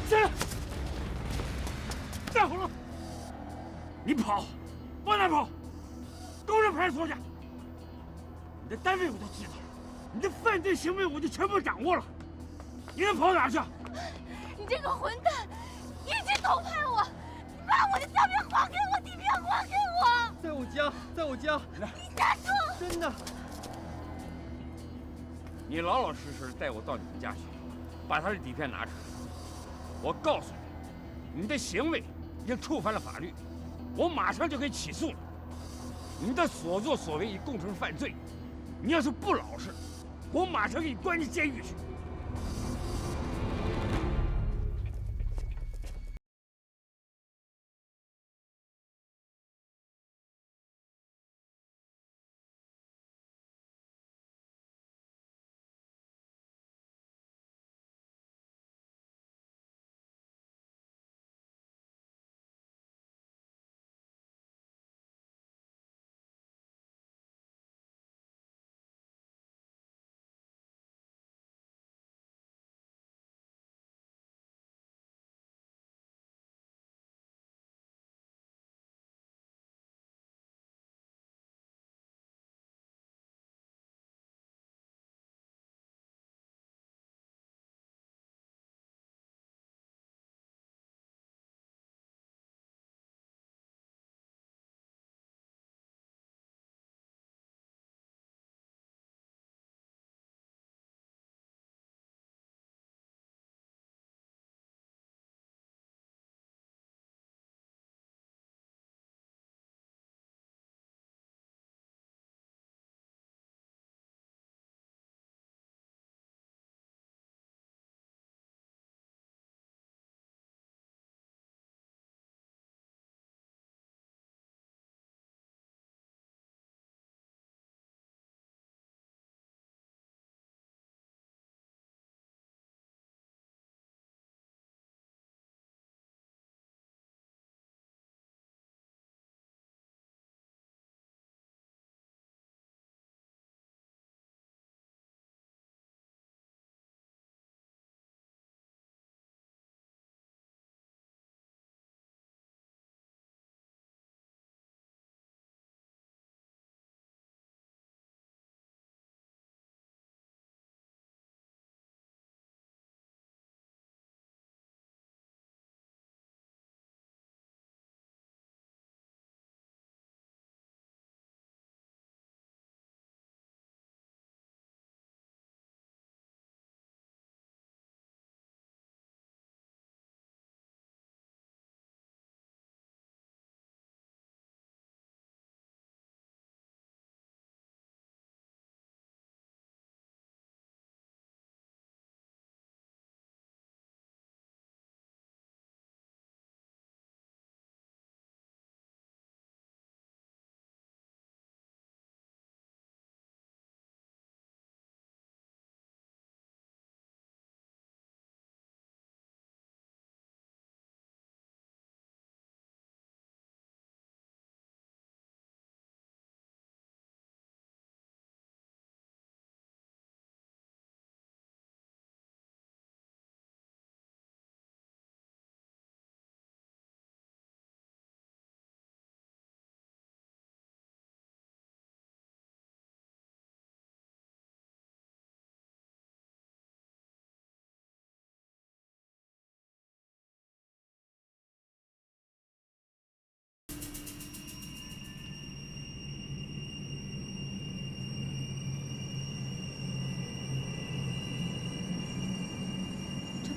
下来！站好了！你跑，往哪跑？都上派出所去！你的单位我都知道，你的犯罪行为我就全部掌握了。你能跑哪儿去？你这个混蛋，一直偷拍我！你把我的照片还给我，底片还给我！在我家，在我家。你站住！真的。你老老实实带我到你们家去，把他的底片拿出来。我告诉你，你的行为已经触犯了法律，我马上就可以起诉了。你的所作所为已构成犯罪，你要是不老实，我马上给你关进监狱去。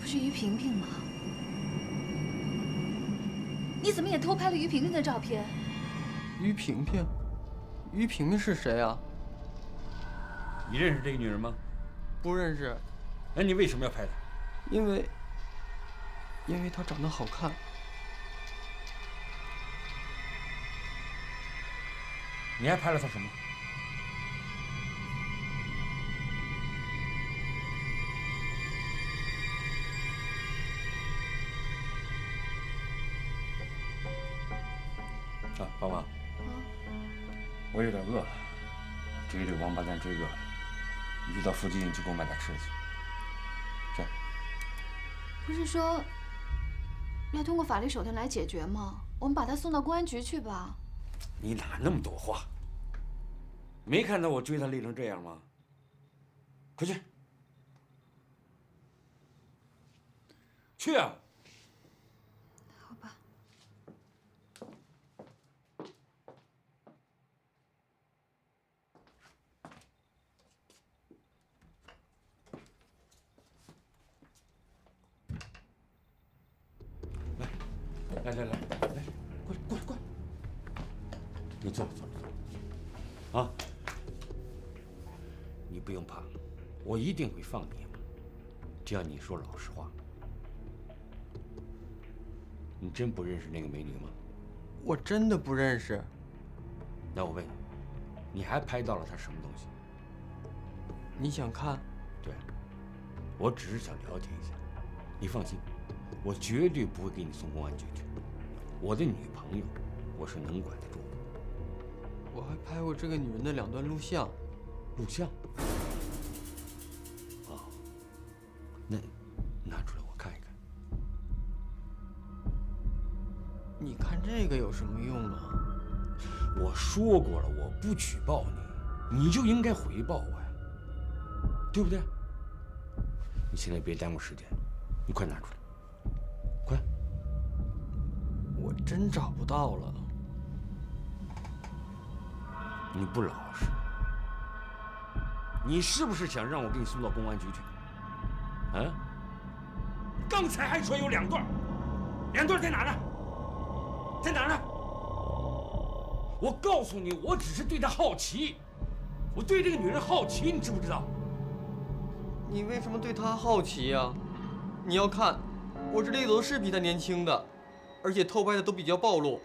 是于萍萍吗？你怎么也偷拍了于萍萍的照片？于萍萍，于萍萍是谁啊？你认识这个女人吗？不认识。那你为什么要拍她？因为她长得好看。你还拍了她什么？爸妈，我有点饿了，追这个王八蛋追饿了，遇到附近就给我买点吃的去。这。不是说要通过法律手段来解决吗？我们把他送到公安局去吧。你哪那么多话？没看到我追他累成这样吗？快去！去啊！好吧。来，过来！你坐。啊！你不用怕，我一定会放你。只要你说老实话。你真不认识那个美女吗？我真的不认识。那我问你，你还拍到了她什么东西？你想看？对，我只是想了解一下。你放心，我绝对不会给你送公安局去。我的女朋友，我是能管得住。我还拍过这个女人的2段录像。录像？哦，那拿出来我看一看。你看这个有什么用啊？我说过了，我不举报你，你就应该回报我呀，对不对？你现在别耽误时间，你快拿出来，快！我真找不到了。你不老实，你是不是想让我给你送到公安局去？啊？刚才还说有2段，2段在哪呢？在哪儿呢？我告诉你，我只是对她好奇，我对这个女人好奇，你知不知道？你为什么对她好奇呀？你要看，我这里都是比她年轻的，而且偷拍的都比较暴露。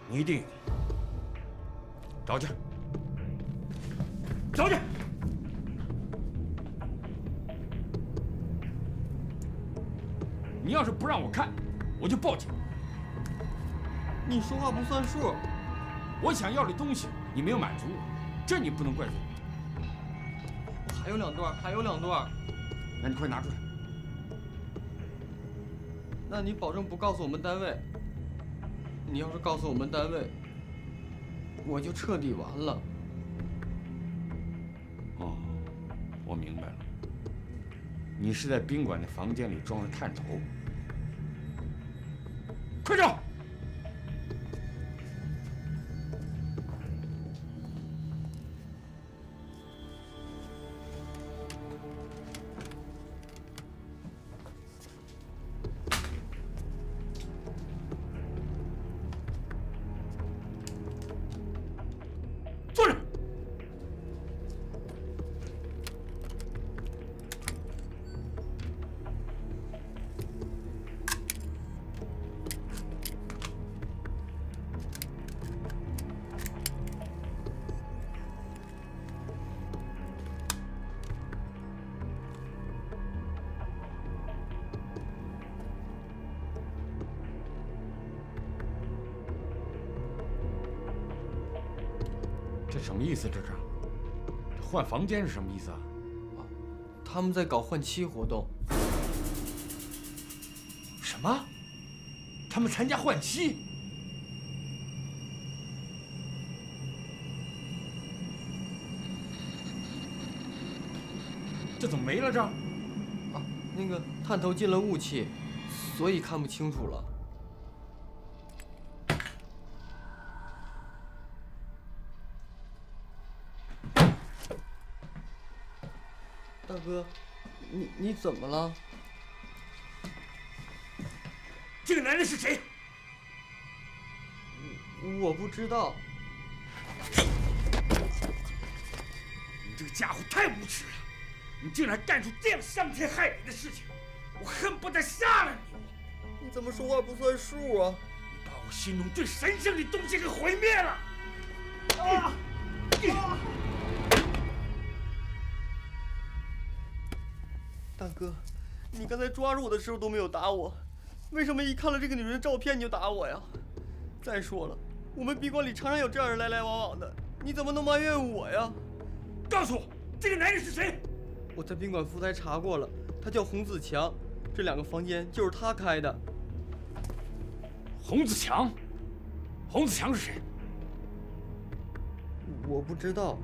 你一定找去，找去！你要是不让我看，我就报警。你说话不算数。我想要的东西你没有满足我，这你不能怪罪我。还有2段，还有2段。那你快拿出来。那你保证不告诉我们单位？你要是告诉我们单位，我就彻底完了。哦，我明白了，你是在宾馆的房间里装着探头。快走！坐着。这什么意思？这换房间是什么意思啊？他们在搞换妻活动。什么？他们参加换妻？这怎么没了这？那个探头进了雾气，所以看不清楚了。大哥，你怎么了？这个男人是谁？我不知道。你这个家伙太无耻了！你竟然干出这样伤天害理的事情，我恨不得杀了你！你怎么说话不算数啊？你把我心中最神圣的东西给毁灭了！大哥，你刚才抓住我的时候都没有打我，为什么一看了这个女人的照片你就打我呀？再说了，我们宾馆里常常有这样人来来往往的，你怎么能埋怨我呀？告诉我，这个男人是谁？我在宾馆服务台查过了，他叫洪子强，这2个房间就是他开的。洪子强？洪子强是谁？我不知道。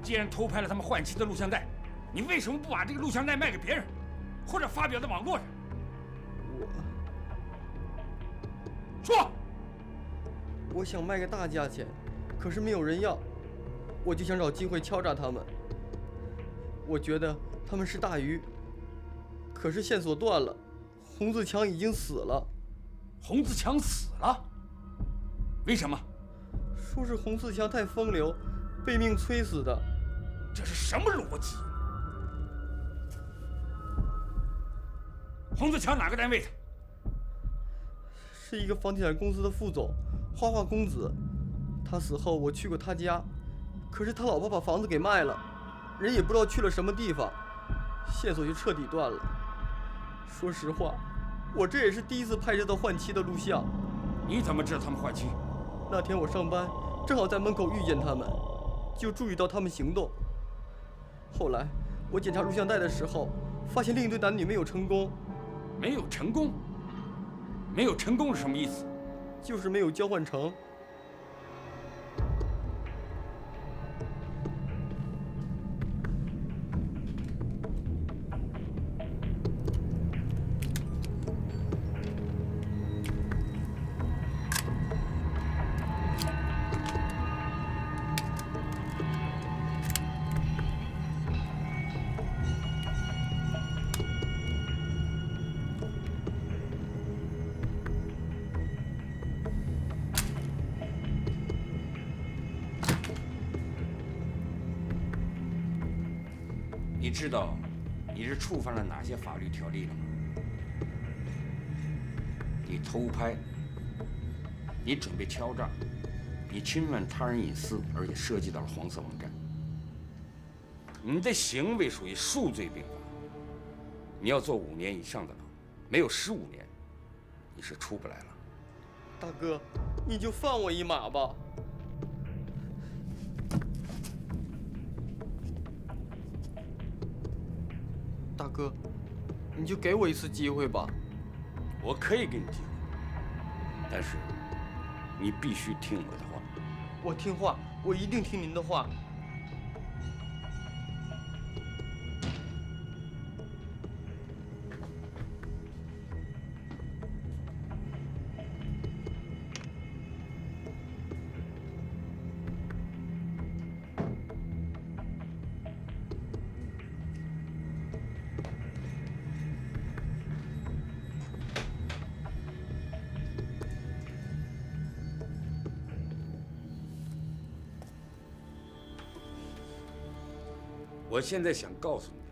既然偷拍了他们换妻的录像带，你为什么不把这个录像带卖给别人，或者发表在网络上？说。我想卖个大价钱，可是没有人要，我就想找机会敲诈他们。我觉得他们是大鱼，可是线索断了，洪子强已经死了。洪子强死了？为什么？说是洪子强太风流，被命催死的。这是什么逻辑？洪子强哪个单位的？是一个房地产公司的副总，花花公子。他死后我去过他家，可是他老婆把房子给卖了，人也不知道去了什么地方，线索就彻底断了。说实话，我这也是第一次拍摄到换妻的录像。你怎么知道他们换妻？那天我上班，正好在门口遇见他们，就注意到他们行动。后来我检查录像带的时候，发现另一对男女没有成功。没有成功？没有成功是什么意思？就是没有交换成。你知道你是触犯了哪些法律条例了吗？你偷拍，你准备敲诈，你侵犯他人隐私，而且涉及到了黄色网站。你的行为属于数罪并罚，你要坐5年以上的牢，没有15年，你是出不来了。大哥，你就放我一马吧。大哥，你就给我一次机会吧。我可以给你机会，但是你必须听我的话。我听话，我一定听您的话。我现在想告诉你。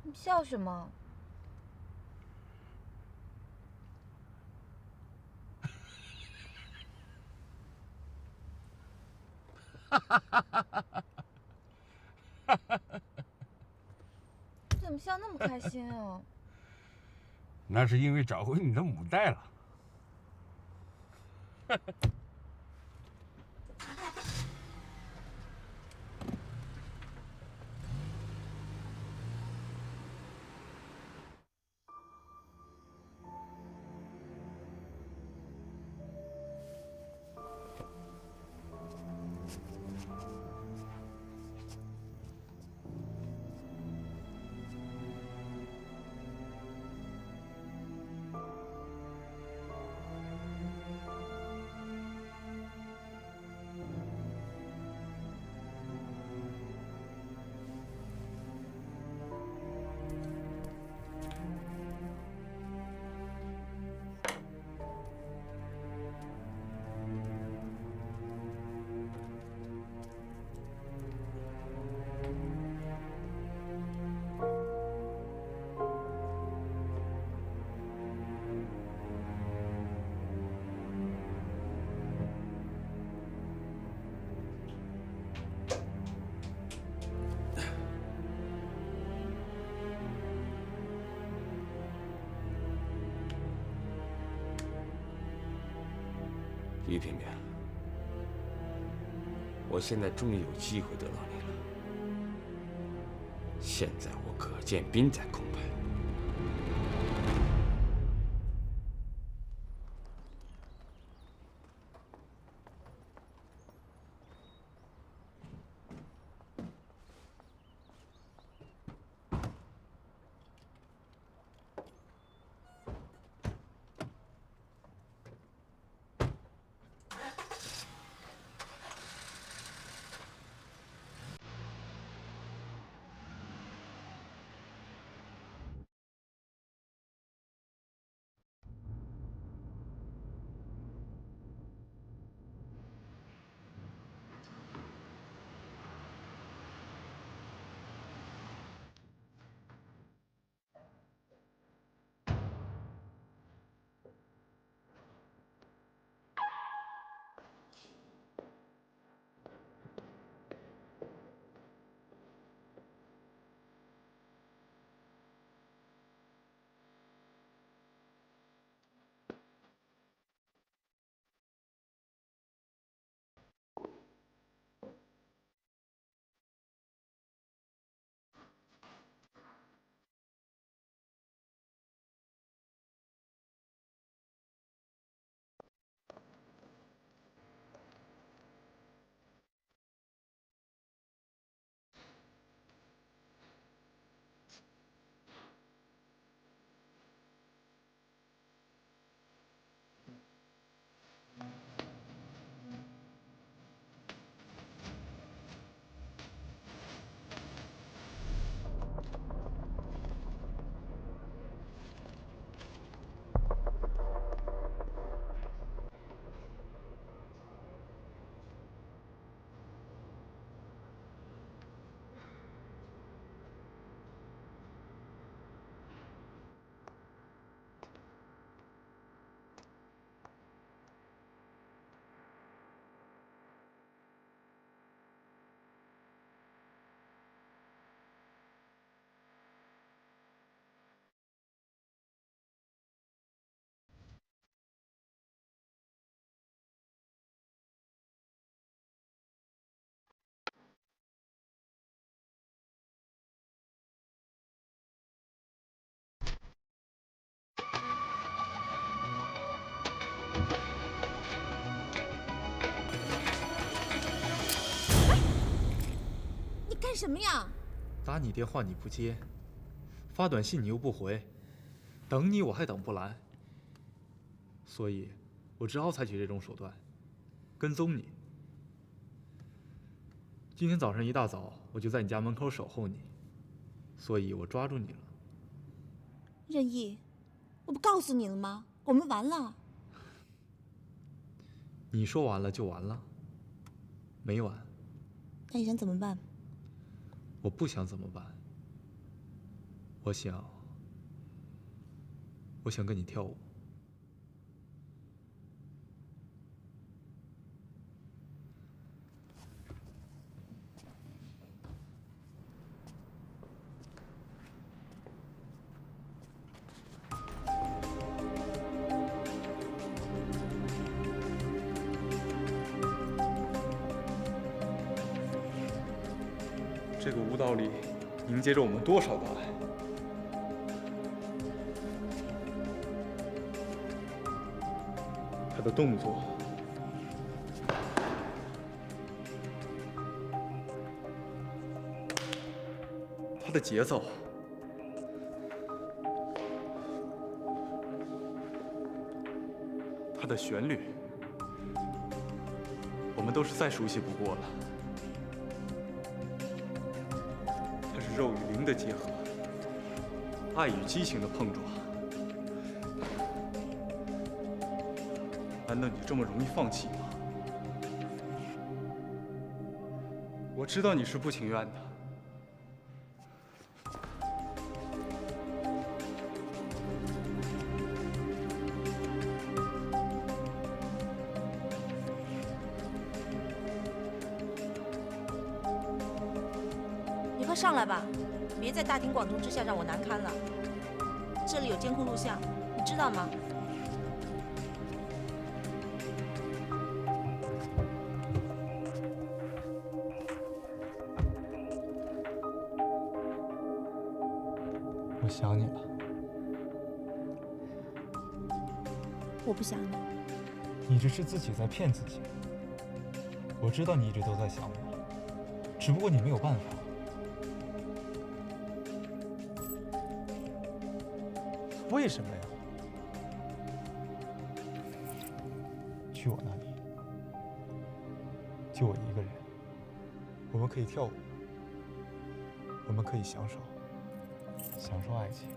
你笑什么？你怎么笑那么开心啊？那是因为找回你的母带了。于萍萍，我现在终于有机会得到你了。现在我可见兵在空派。干什么呀？打你电话你不接，发短信你又不回，等你我还等不来，所以我只好采取这种手段，跟踪你。今天早上一大早我就在你家门口守候你，所以我抓住你了。任意，我不告诉你了吗？我们完了。你说完了就完了？没完。那你想怎么办？我不想怎么办。我想跟你跳舞。这个舞蹈里凝结着我们多少的爱。他的动作，他的节奏，他的旋律，我们都是再熟悉不过了。它是肉与灵的结合，爱与激情的碰撞。难道你这么容易放弃吗？我知道你是不情愿的。你快上来吧，别在大庭广众之下让我难堪了。这里有监控录像，你知道吗？我想你了。我不想你。你这是自己在骗自己。我知道你一直都在想我，只不过你没有办法。为什么呀？去我那里，就我一个人。我们可以跳舞，我们可以享受爱情。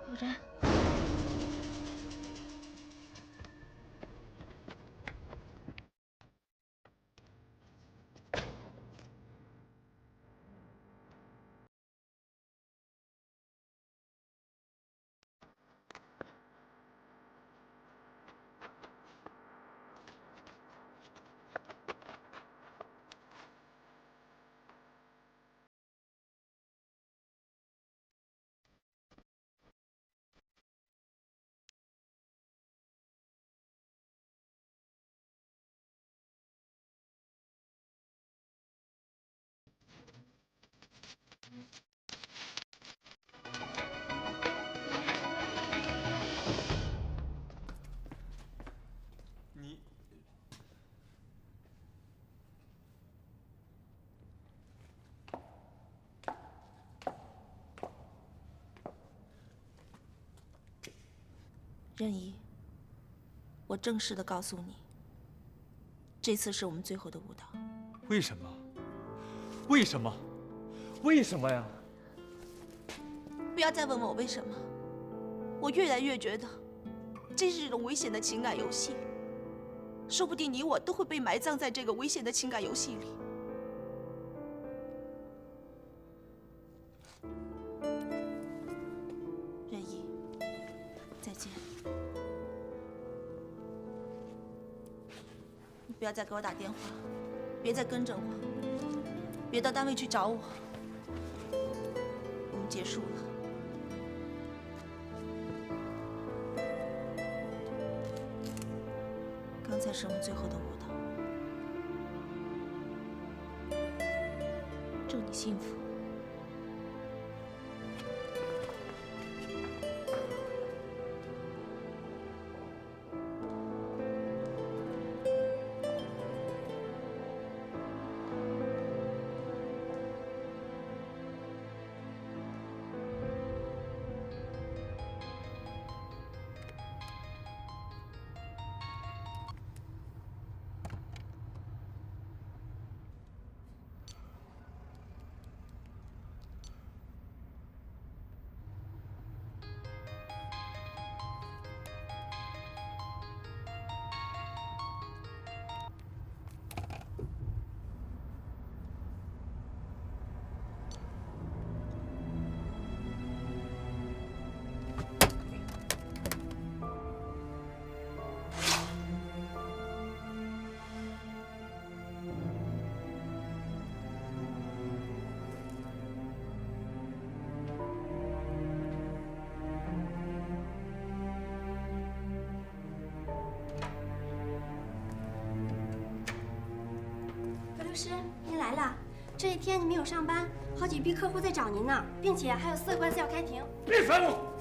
你任怡，我正式的告诉你，这次是我们最后的舞蹈。为什么？为什么？为什么呀？不要再问我为什么，我越来越觉得这是一种危险的情感游戏，说不定你我都会被埋葬在这个危险的情感游戏里。任意，再见。你不要再给我打电话，别再跟着我，别到单位去找我。我们结束了。刚才是我们最后的舞蹈。祝你幸福。律师，您来了。这一天您没有上班，好几批客户在找您呢，并且还有4个官司要开庭。别烦我！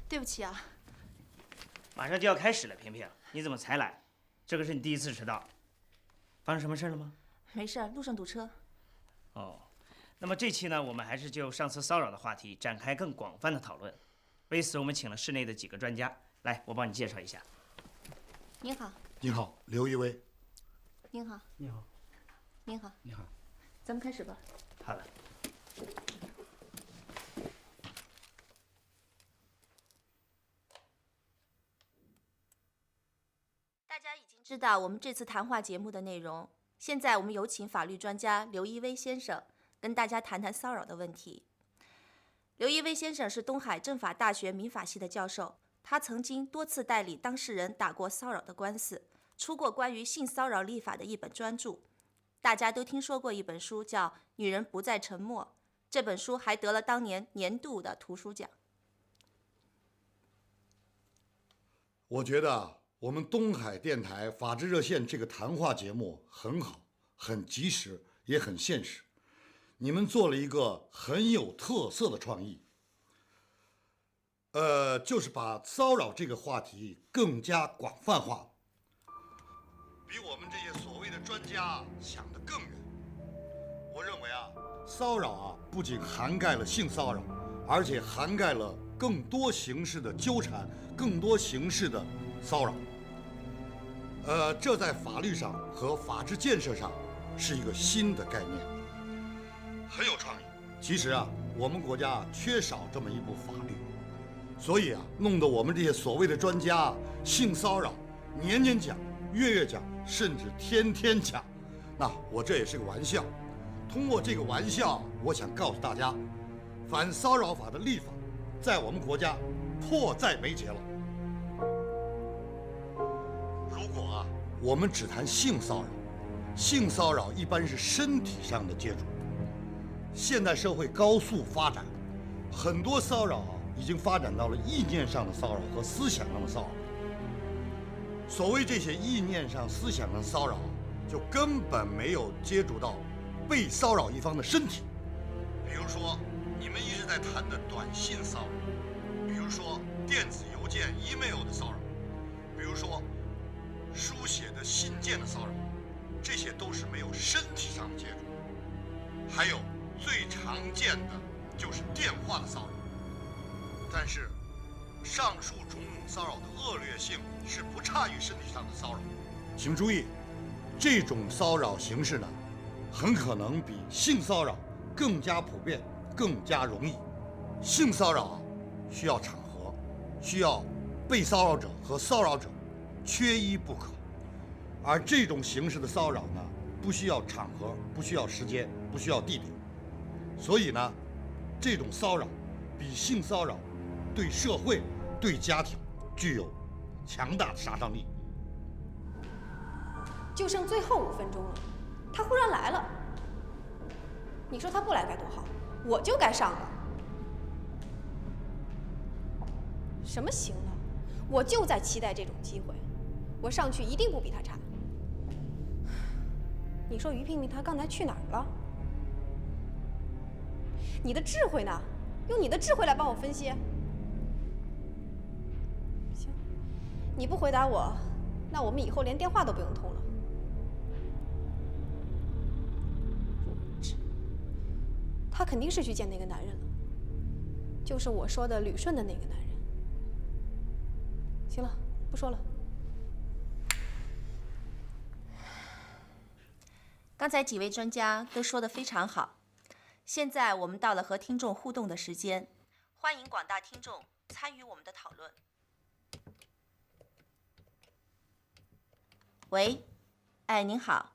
对不起啊，马上就要开始了，萍萍，你怎么才来？这个是你第一次迟到，发生什么事了吗？没事，路上堵车。哦，那么这期呢，我们还是就上次骚扰的话题展开更广泛的讨论。为此，我们请了市内的几个专家，来，我帮你介绍一下。您好。您好，刘一威。您好。你好。您好。你好。咱们开始吧。好的。大家已经知道我们这次谈话节目的内容，现在我们有请法律专家刘一威先生跟大家谈谈骚扰的问题。刘一威先生是东海政法大学民法系的教授，他曾经多次代理当事人打过骚扰的官司，出过关于性骚扰立法的一本专著。大家都听说过一本书叫《女人不再沉默》，这本书还得了当年年度的图书奖。我觉得我们东海电台法治热线这个谈话节目很好，很及时，也很现实。你们做了一个很有特色的创意，就是把骚扰这个话题更加广泛化，比我们这些所谓的专家想得更远。我认为啊，骚扰啊不仅涵盖了性骚扰，而且涵盖了更多形式的纠缠，更多形式的骚扰。这在法律上和法治建设上是一个新的概念，很有创意。其实啊，我们国家缺少这么一部法律，所以啊，弄得我们这些所谓的专家性骚扰年年讲、月月讲，甚至天天讲。那我这也是个玩笑，通过这个玩笑，我想告诉大家，反骚扰法的立法在我们国家迫在眉睫了。如果啊，我们只谈性骚扰，性骚扰一般是身体上的接触。现代社会高速发展，很多骚扰已经发展到了意念上的骚扰和思想上的骚扰。所谓这些意念上、思想上的骚扰，就根本没有接触到被骚扰一方的身体，比如说你们一直在谈的短信骚扰，比如说电子邮件 email 的骚扰，比如说书写的信件的骚扰，这些都是没有身体上的接触。还有最常见的就是电话的骚扰。但是上述种种骚扰的恶劣性是不差于身体上的骚扰。请注意，这种骚扰形式呢，很可能比性骚扰更加普遍，更加容易。性骚扰啊，需要场合，需要被骚扰者和骚扰者缺一不可。而这种形式的骚扰呢，不需要场合，不需要时间，不需要地点。所以呢，这种骚扰比性骚扰对社会、对家庭具有强大的杀伤力。就剩最后5分钟了，他忽然来了。你说他不来该多好，我就该上了。什么行了？我就在期待这种机会，我上去一定不比他差。你说于萍萍她刚才去哪儿了？你的智慧呢？用你的智慧来帮我分析。行，你不回答我，那我们以后连电话都不用通了。他肯定是去见那个男人了，就是我说的旅顺的那个男人。行了，不说了。刚才几位专家都说得非常好，现在我们到了和听众互动的时间，欢迎广大听众参与我们的讨论。喂，哎，您好，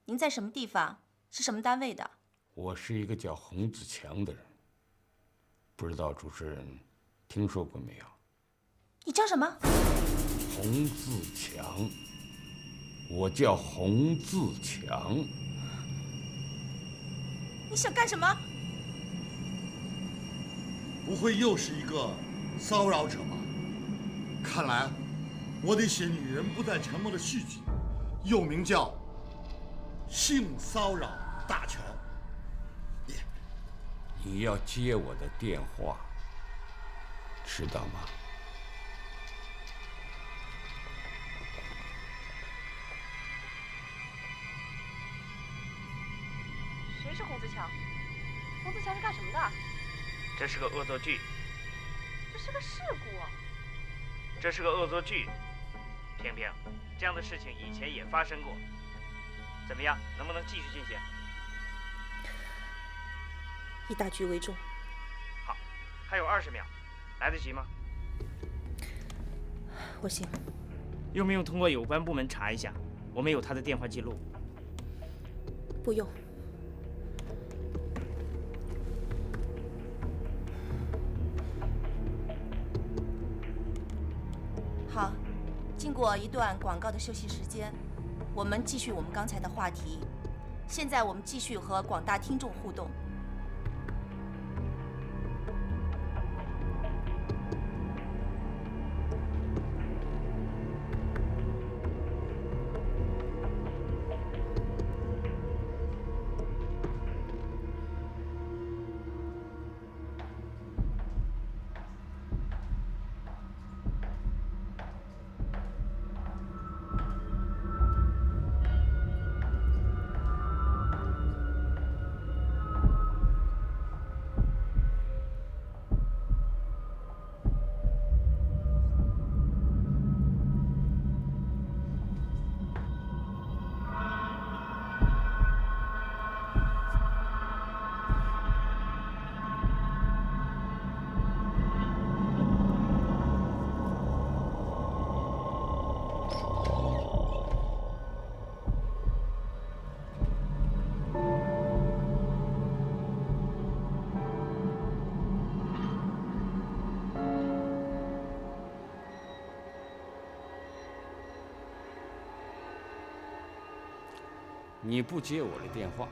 您在什么地方？是什么单位的？我是一个叫洪自强的人，不知道主持人听说过没有？你叫什么？洪自强，我叫洪自强。你想干什么？不会又是一个骚扰者吧？看来我得写女人不再沉默的续集，又名叫《性骚扰大全》。你要接我的电话，知道吗？谁是洪自强？洪自强是干什么的？这是个恶作剧。这是个事故。这是个恶作剧。萍萍，这样的事情以前也发生过。怎么样，能不能继续进行？以大局为重。好，还有20秒，来得及吗？我行。用不用通过有关部门查一下？我们有他的电话记录。不用。好，经过一段广告的休息时间，我们继续我们刚才的话题。现在我们继续和广大听众互动。你不接我的电话，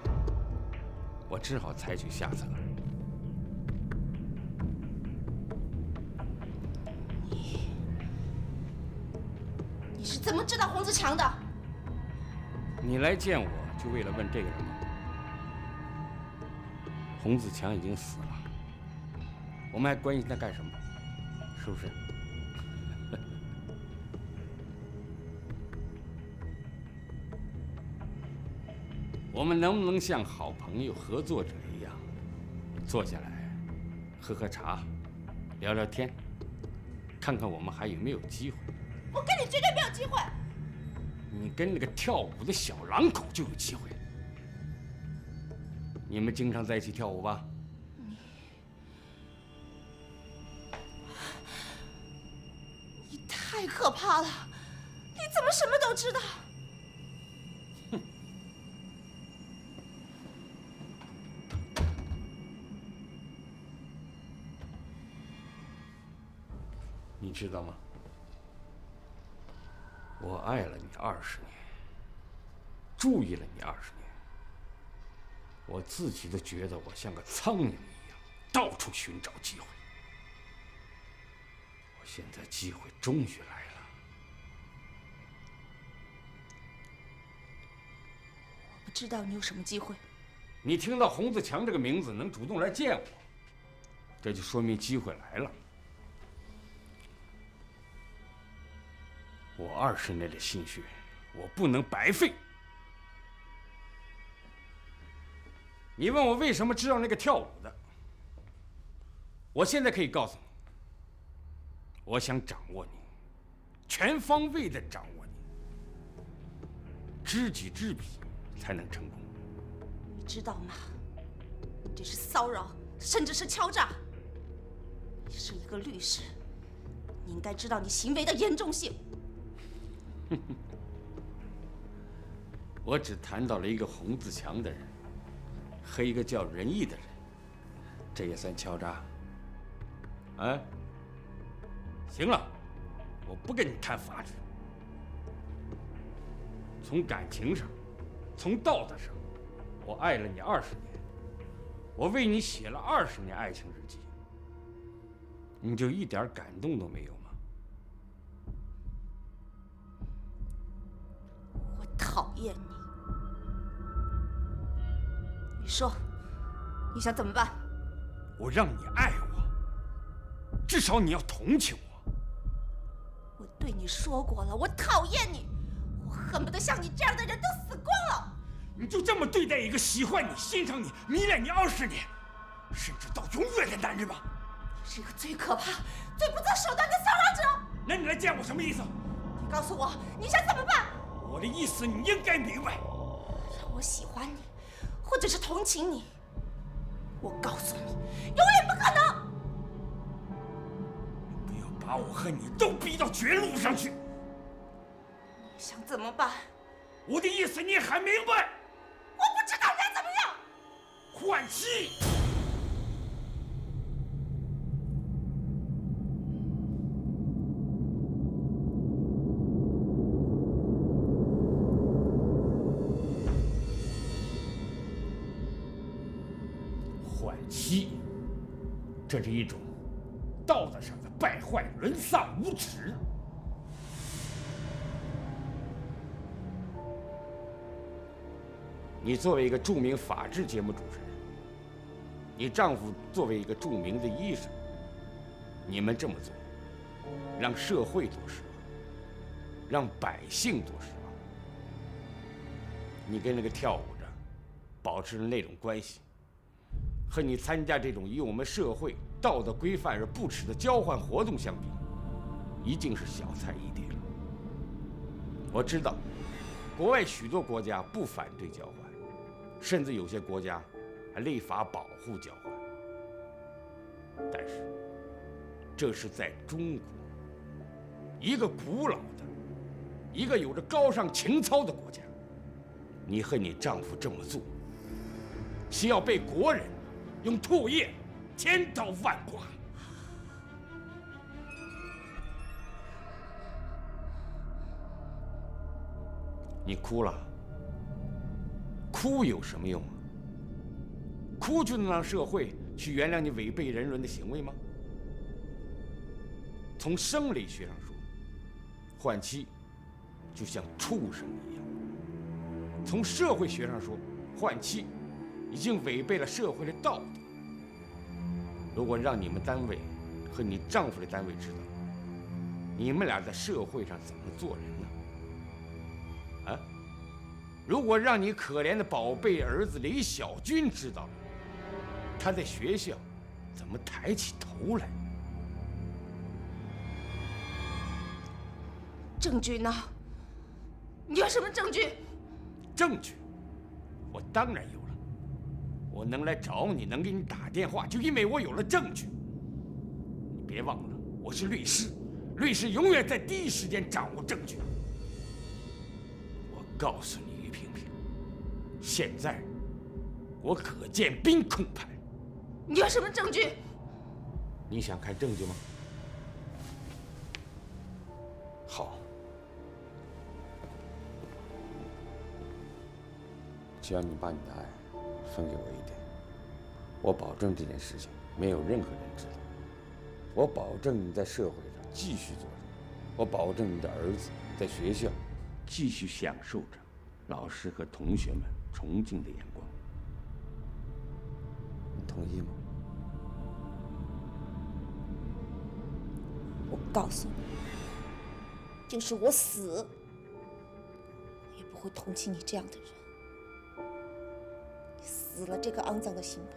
我只好采取下策了。你是怎么知道洪自强的？你来见我就为了问这个人吗？洪子强已经死了，我们还关心他干什么？是不是？我们能不能像好朋友、合作者一样，坐下来喝喝茶，聊聊天，看看我们还有没有机会？我跟你绝对没有机会。你跟那个跳舞的小狼狗就有机会。你们经常在一起跳舞吧？你太可怕了！你怎么什么都知道？哼！你知道吗？我爱了你20年，注意了你20年，我自己都觉得我像个苍蝇一样，到处寻找机会。我现在机会终于来了。我不知道你有什么机会。你听到洪子强这个名字能主动来见我，这就说明机会来了。我20年的心血，我不能白费。你问我为什么知道那个跳舞的，我现在可以告诉你，我想掌握你，全方位的掌握你，知己知彼才能成功。你知道吗？这是骚扰，甚至是敲诈。你是一个律师，你应该知道你行为的严重性。我只谈到了一个洪自强的人和一个叫仁义的人，这也算敲诈？哎，行了，我不跟你谈法治。从感情上，从道德上，我爱了你20年，我为你写了20年爱情日记，你就一点感动都没有吗？讨厌你！你说，你想怎么办？我让你爱我，至少你要同情我。我对你说过了，我讨厌你，我恨不得像你这样的人都死光了。你就这么对待一个喜欢你、欣赏你、迷恋你20年，甚至到永远的男人吗？你是一个最可怕、最不择手段的骚扰者。那你来见我什么意思？你告诉我，你想怎么办？我的意思你应该明白。让我喜欢你，或者是同情你，我告诉你，永远不可能。不要把我和你都逼到绝路上去。你想怎么办？我的意思你还明白？我不知道该怎么样。换妻。换妻，这是一种道德上的败坏、沦丧、无耻。你作为一个著名法制节目主持人，你丈夫作为一个著名的医生，你们这么做，让社会多失望，让百姓多失望。你跟那个跳舞的保持了那种关系，和你参加这种以我们社会道德规范而不耻的交换活动相比，已经是小菜一碟了。我知道，国外许多国家不反对交换，甚至有些国家还立法保护交换。但是，这是在中国，一个古老的、一个有着高尚情操的国家，你和你丈夫这么做，是要被国人用唾液千刀万剐。你哭了，哭有什么用啊？哭就能让社会去原谅你违背人伦的行为吗？从生理学上说，换妻就像畜生一样；从社会学上说，换妻已经违背了社会的道德。如果让你们单位和你丈夫的单位知道，你们俩在社会上怎么做人呢？啊？如果让你可怜的宝贝儿子李小军知道了，他在学校怎么抬起头来？证据呢？你有什么证据？证据，我当然有了。我能来找你，能给你打电话，就因为我有了证据。你别忘了，我是律师，律师永远在第一时间掌握证据。我告诉你，于萍萍，现在我可见兵控盘。你有什么证据？你想看证据吗？好，只要你把你的爱分给我一点，我保证这件事情没有任何人知道。我保证你在社会上继续做人，我保证你的儿子在学校继续享受着老师和同学们崇敬的眼光。你同意吗？我告诉你，就是我死，我也不会同情你这样的人。你死了这个肮脏的心吧。